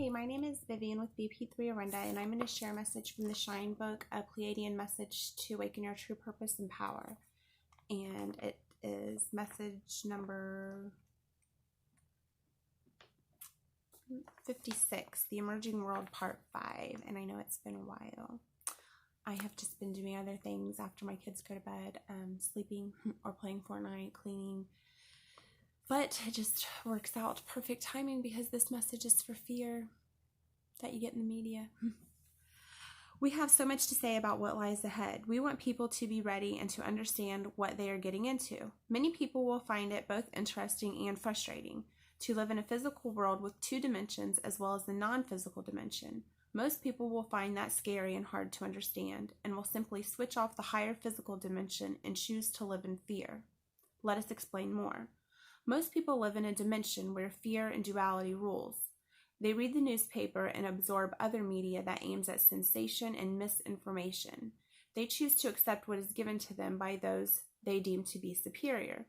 Hey, my name is Vivian with BP3 Arenda, and I'm going to share a message from the Shine book, a Pleiadian message to awaken your true purpose and power. And it is message number 56, The Emerging World Part 5. And I know it's been a while. I have just been doing other things after my kids go to bed, sleeping or playing Fortnite, cleaning. But it just works out perfect timing because this message is for fear that you get in the media. We have so much to say about what lies ahead. We want people to be ready and to understand what they are getting into. Many people will find it both interesting and frustrating to live in a physical world with two dimensions as well as the non-physical dimension. Most people will find that scary and hard to understand and will simply switch off the higher physical dimension and choose to live in fear. Let us explain more. Most people live in a dimension where fear and duality rules. They read the newspaper and absorb other media that aims at sensation and misinformation. They choose to accept what is given to them by those they deem to be superior,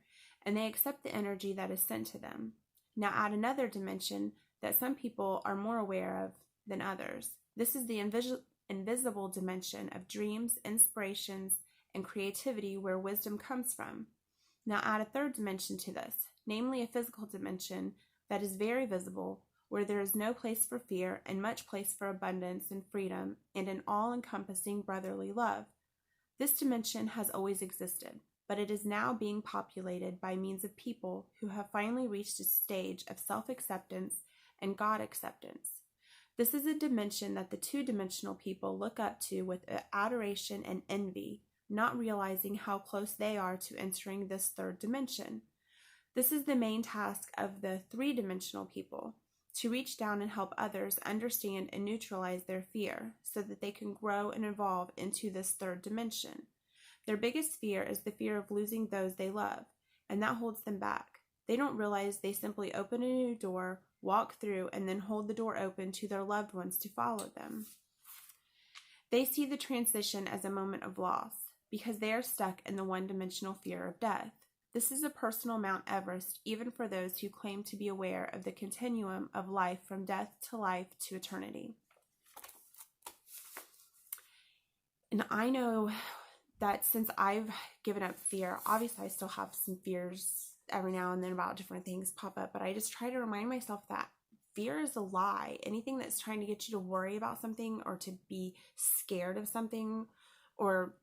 and they accept the energy that is sent to them. Now add another dimension that some people are more aware of than others. This is the invisible dimension of dreams, inspirations, and creativity where wisdom comes from. Now add a third dimension to this, namely a physical dimension that is very visible, where there is no place for fear and much place for abundance and freedom and an all-encompassing brotherly love. This dimension has always existed, but it is now being populated by means of people who have finally reached a stage of self-acceptance and God acceptance. This is a dimension that the two-dimensional people look up to with adoration and envy, not realizing how close they are to entering this third dimension. This is the main task of the three-dimensional people, to reach down and help others understand and neutralize their fear so that they can grow and evolve into this third dimension. Their biggest fear is the fear of losing those they love, and that holds them back. They don't realize they simply open a new door, walk through, and then hold the door open to their loved ones to follow them. They see the transition as a moment of loss because they are stuck in the one-dimensional fear of death. This is a personal Mount Everest, even for those who claim to be aware of the continuum of life from death to life to eternity. And I know that since I've given up fear, obviously I still have some fears every now and then about different things pop up, but I just try to remind myself that fear is a lie. Anything that's trying to get you to worry about something or to be scared of something or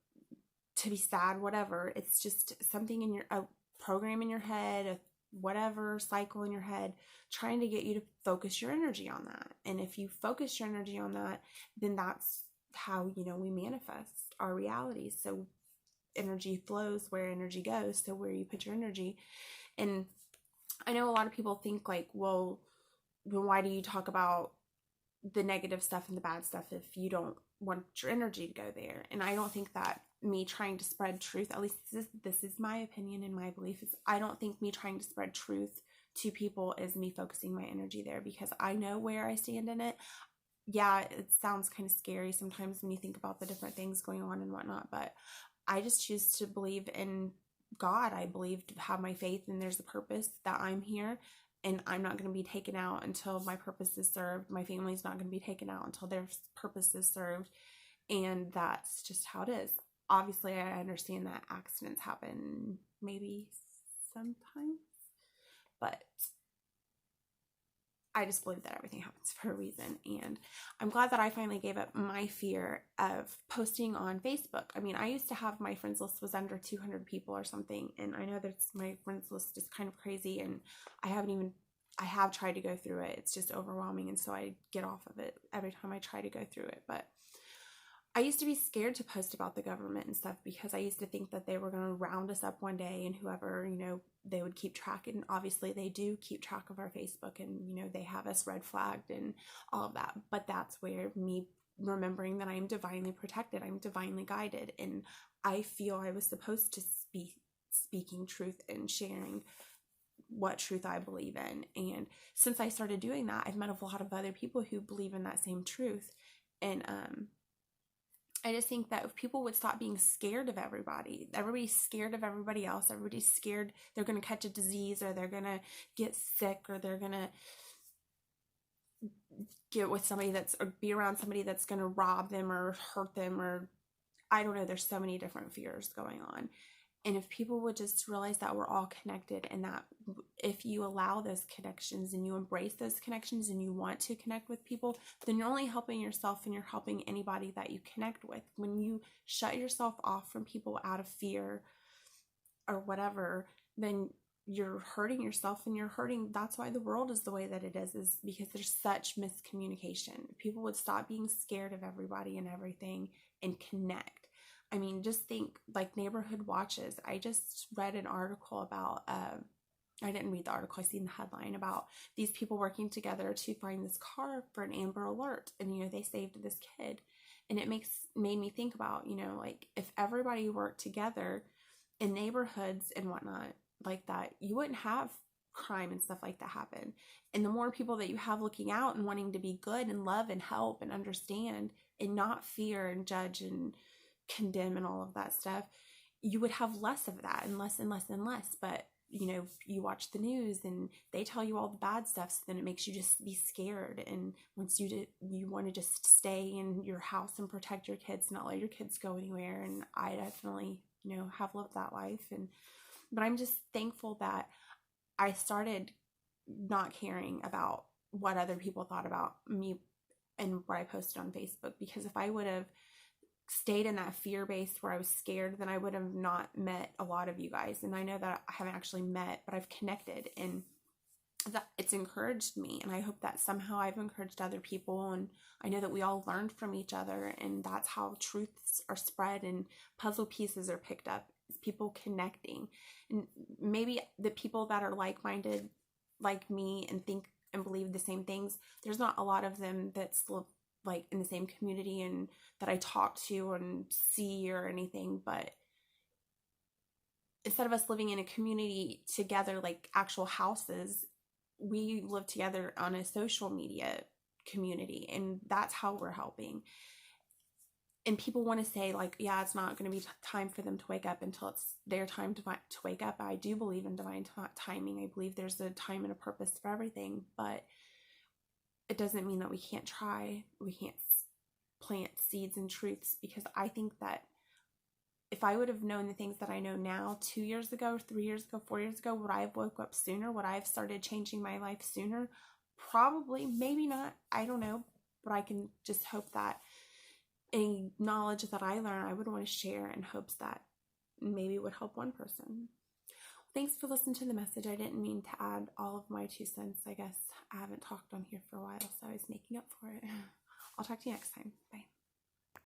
to be sad, whatever, it's just something in a program in your head, a whatever cycle in your head, trying to get you to focus your energy on that. And if you focus your energy on that, then that's how, we manifest our realities. So energy flows where energy goes, so where you put your energy. And I know a lot of people think like, well, why do you talk about the negative stuff and the bad stuff if you don't want your energy to go there? And I don't think that me trying to spread truth, at least this is my opinion and my belief, is I don't think me trying to spread truth to people is me focusing my energy there, because I know where I stand in it. Yeah, it sounds kind of scary sometimes when you think about the different things going on and whatnot, but I just choose to believe in God. I believe, to have my faith, and there's a purpose that I'm here, and I'm not going to be taken out until my purpose is served. My family's not going to be taken out until their purpose is served, and that's just how it is. Obviously, I understand that accidents happen maybe sometimes, but I just believe that everything happens for a reason. And I'm glad that I finally gave up my fear of posting on Facebook. I mean, I used to have my friends list was under 200 people or something. And I know that my friends list is kind of crazy, and I have tried to go through it. It's just overwhelming. And so I get off of it every time I try to go through it. But I used to be scared to post about the government and stuff because I used to think that they were going to round us up one day, and whoever, they would keep track. And obviously they do keep track of our Facebook, and, they have us red flagged and all of that. But that's where me remembering that I'm divinely protected, I'm divinely guided. And I feel I was supposed to be speaking truth and sharing what truth I believe in. And since I started doing that, I've met a lot of other people who believe in that same truth. And, I just think that if people would stop being scared of everybody's scared of everybody else, everybody's scared they're going to catch a disease, or they're going to get sick, or they're going to get with somebody or be around somebody that's going to rob them or hurt them, or I don't know. There's so many different fears going on. And if people would just realize that we're all connected, and that if you allow those connections and you embrace those connections and you want to connect with people, then you're only helping yourself and you're helping anybody that you connect with. When you shut yourself off from people out of fear or whatever, then you're hurting yourself and you're hurting. That's why the world is the way that it is because there's such miscommunication. If people would stop being scared of everybody and everything and connect. I mean, just think like neighborhood watches. I just read an article about, I didn't read the article, I seen the headline about these people working together to find this car for an Amber Alert. And, you know, they saved this kid. And it made me think about, you know, like if everybody worked together in neighborhoods and whatnot like that, you wouldn't have crime and stuff like that happen. And the more people that you have looking out and wanting to be good and love and help and understand and not fear and judge and condemn and all of that stuff, you would have less of that and less and less and less. But you know, you watch the news and they tell you all the bad stuff, so then it makes you just be scared. And once you want to just stay in your house and protect your kids, not let your kids go anywhere. And I definitely, you know, have lived that life. But I'm just thankful that I started not caring about what other people thought about me and what I posted on Facebook, because if I would have stayed in that fear base where I was scared, then I would have not met a lot of you guys. And I know that I haven't actually met, but I've connected, and that it's encouraged me. And I hope that somehow I've encouraged other people. And I know that we all learned from each other, and that's how truths are spread and puzzle pieces are picked up, is people connecting. And maybe the people that are like-minded like me and think and believe the same things, there's not a lot of them that's like in the same community and that I talk to and see or anything. But instead of us living in a community together, like actual houses, we live together on a social media community, and that's how we're helping. And people want to say like, yeah, it's not going to be time for them to wake up until it's their time to wake up. I do believe in divine timing. I believe there's a time and a purpose for everything, but it doesn't mean that we can't try. We can't plant seeds and truths, because I think that if I would have known the things that I know now 2 years ago, 3 years ago, 4 years ago, would I have woke up sooner? Would I have started changing my life sooner? Probably, maybe not. I don't know. But I can just hope that any knowledge that I learn, I would want to share in hopes that maybe it would help one person. Thanks for listening to the message. I didn't mean to add all of my 2 cents. I guess I haven't talked on here for a while, so I was making up for it. I'll talk to you next time. Bye.